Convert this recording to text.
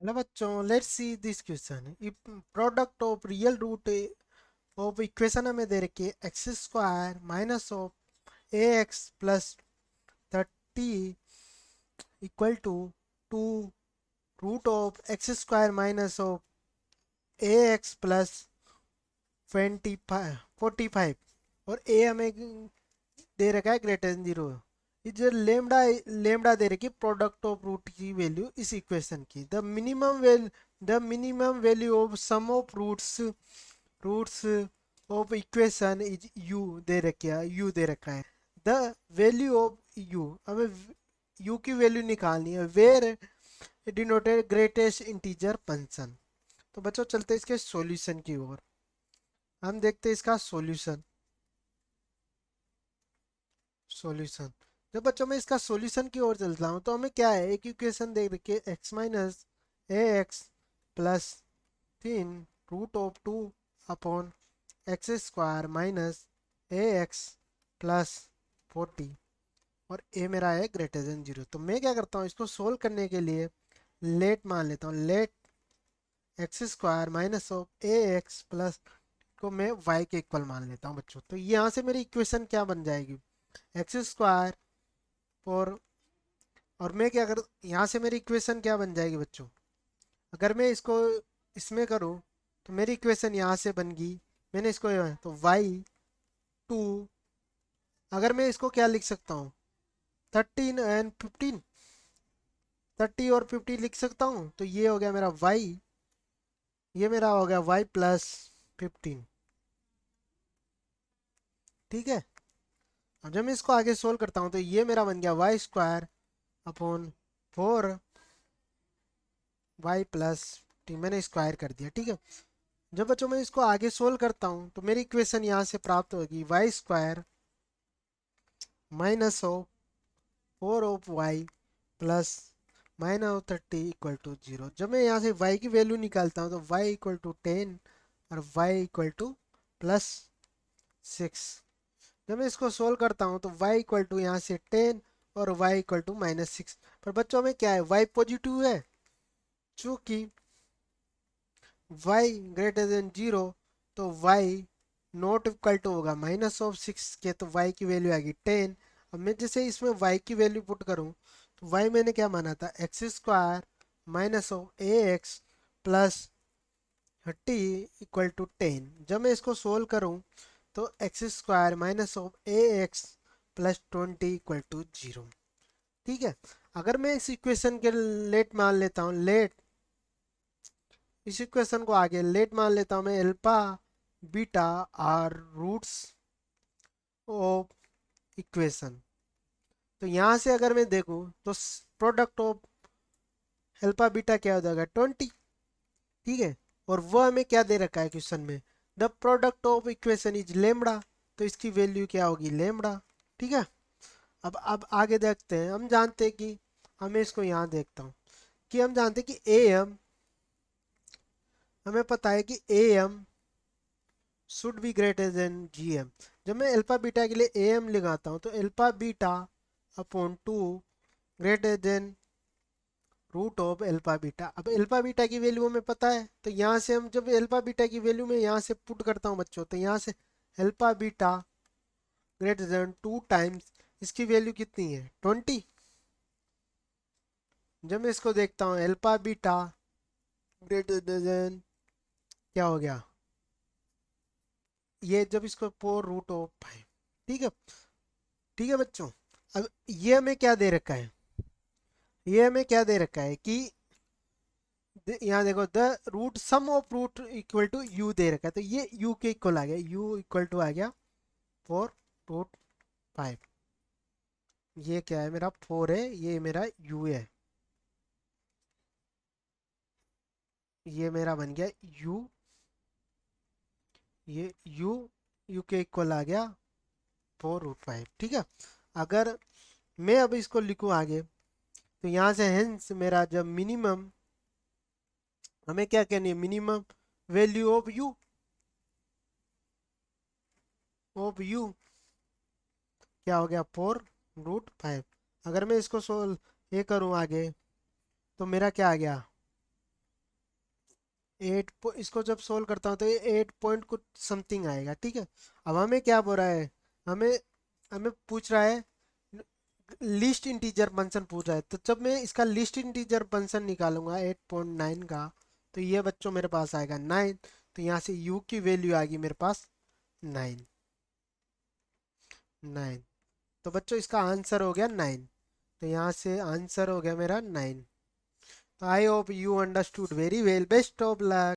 Hello बच्चों, let's see this question. Product of real root of equation हमें दे रखी है x square minus of a x plus 30 equal to 2 root of x square minus of a x plus 45 और ए हमें दे रखा है greater than 0। जो लेमडा लेमडा दे रखी प्रोडक्ट ऑफ रूट की वैल्यू इस इक्वेशन की the minimum value of sum of roots of equation is u दे रखा है, यू दे रखा है। द वैल्यू ऑफ यू, हमें यू की वैल्यू निकालनी है where denoted greatest integer function. तो बच्चों चलते हैं इसके सॉल्यूशन की ओर। हम देखते हैं इसका सॉल्यूशन। जब बच्चों में इसका सॉल्यूशन की ओर चलता हूँ तो हमें क्या है, एक इक्वेशन दे रखी है x minus a x plus 3 root of 2 upon x square minus a x plus 40 और ए मेरा है ग्रेटर देन 0। तो मैं क्या करता हूँ, इसको सोल्व करने के लिए लेट मान लेता हूँ। Let x square minus of a x plus को मैं वाई के इक्वल मान लेता हूँ बच्चों। तो यहाँ से मेरी इक्वेशन क्या बन जाएगी, एक्स स्क्वायर और मैं क्या कर, यहाँ से मेरी इक्वेशन क्या बन जाएगी बच्चों, अगर मैं इसको इसमें करूँ तो मेरी इक्वेशन यहाँ से बन गई। मैंने इसको तो y2, अगर मैं इसको क्या लिख सकता हूँ 13 एंड 15, 30 और 50 लिख सकता हूँ। तो ये हो गया मेरा y, ये मेरा हो गया y प्लस 15। ठीक है। अब जब मैं इसको आगे सोल्व करता हूँ तो ये मेरा बन गया y square upon 4 y plus, मैंने स्क्वायर कर दिया। ठीक है। जब बच्चों मैं इसको आगे सोल्व करता हूँ तो मेरी इक्वेशन यहाँ से प्राप्त होगी y square minus of 4 of y plus minus of 30 equal to 0। जब मैं यहाँ से y की वैल्यू निकालता हूँ तो y इक्वल टू 10 और y इक्वल टू प्लस 6। जब मैं इसको सोल्व करता हूँ तो y इक्वल टू यहाँ से 10 और y इक्वल टू -6। पर बच्चों में क्या है, y पॉजिटिव है। चूंकि y ग्रेटर देन 0 तो y नॉट इक्वल टू होगा -6 के, तो y की वैल्यू आएगी 10। अब मैं जैसे इसमें y की वैल्यू पुट करूं तो y मैंने क्या माना था, x square minus of a x plus 30 equal to 10। जब मैं इसको सोल्व करूं तो x square minus of a x plus 20 equal to 0। ठीक है। अगर मैं इस इक्वेशन के लेट मान लेता हूँ, इस इक्वेशन को आगे लेट मान लेता हूँ मैं, alpha beta are roots of equation. तो यहाँ से अगर मैं देखूँ तो प्रोडक्ट ऑफ अल्फा बीटा क्या हो जाएगा 20। ठीक है। और वह हमें क्या दे रखा है क्वेश्चन में, the product of equation is lambda. तो इसकी वैल्यू क्या होगी, लेमडा। ठीक है। अब आगे देखते हैं। हम जानते हैं कि, हमें इसको यहाँ देखता हूँ कि हम जानते हैं कि ए एम, हमें पता है कि A M should be greater than G M. जब मैं अल्फा बीटा के लिए ए एम लगाता हूँ तो alpha beta upon 2 greater than root of alpha beta. अब अल्फा बीटा की वैल्यू हमें पता है, तो यहाँ से हम जब अल्फा बीटा की वैल्यू में यहाँ से पुट करता हूँ बच्चों, तो यहाँ से alpha beta greater than 2 times इसकी वैल्यू कितनी है 20। जब मैं इसको देखता हूँ अल्फा बीटा ग्रेटर देन, क्या हो गया, ये जब इसको 4 रूट ऑफ 5। ठीक है। ठीक है बच्चों। अब ये हमें क्या दे रखा है, ये हमें क्या दे रखा है कि यहाँ देखो the root sum of root equal to u दे रखा है। तो ये यू के इक्वल आ गया, यू इक्वल टू आ गया 4 रूट 5। ये क्या है, मेरा 4 है, ये मेरा यू है, ये मेरा बन गया यू, ये यू के इक्वल आ गया 4 रूट 5। ठीक है। अगर मैं अब इसको लिखूं आगे तो यहाँ से हेंस मेरा जब मिनिमम, हमें क्या कहनी है, मिनिमम वैल्यू ऑफ यू क्या हो गया 4 रूट 5। अगर मैं इसको सोल्व ये करूं आगे तो मेरा क्या आ गया, इसको जब सोल्व करता हूँ तो ये 8 पॉइंट कुछ समथिंग आएगा, ठीक है। अब हमें क्या बोल रहा है, हमें हमें पूछ रहा है लिस्ट इंटीजर फंक्शन पूछ रहा है। तो जब मैं इसका लिस्ट इंटीजर फंक्शन निकालूंगा 8.9 का, तो ये बच्चों मेरे पास आएगा 9। तो यहाँ से u की वैल्यू आएगी मेरे पास 9। 9। तो बच्चों इसका आंसर हो गया 9। तो यहाँ से आंसर हो गया मेरा 9। तो I hope you understood very well. Best of luck.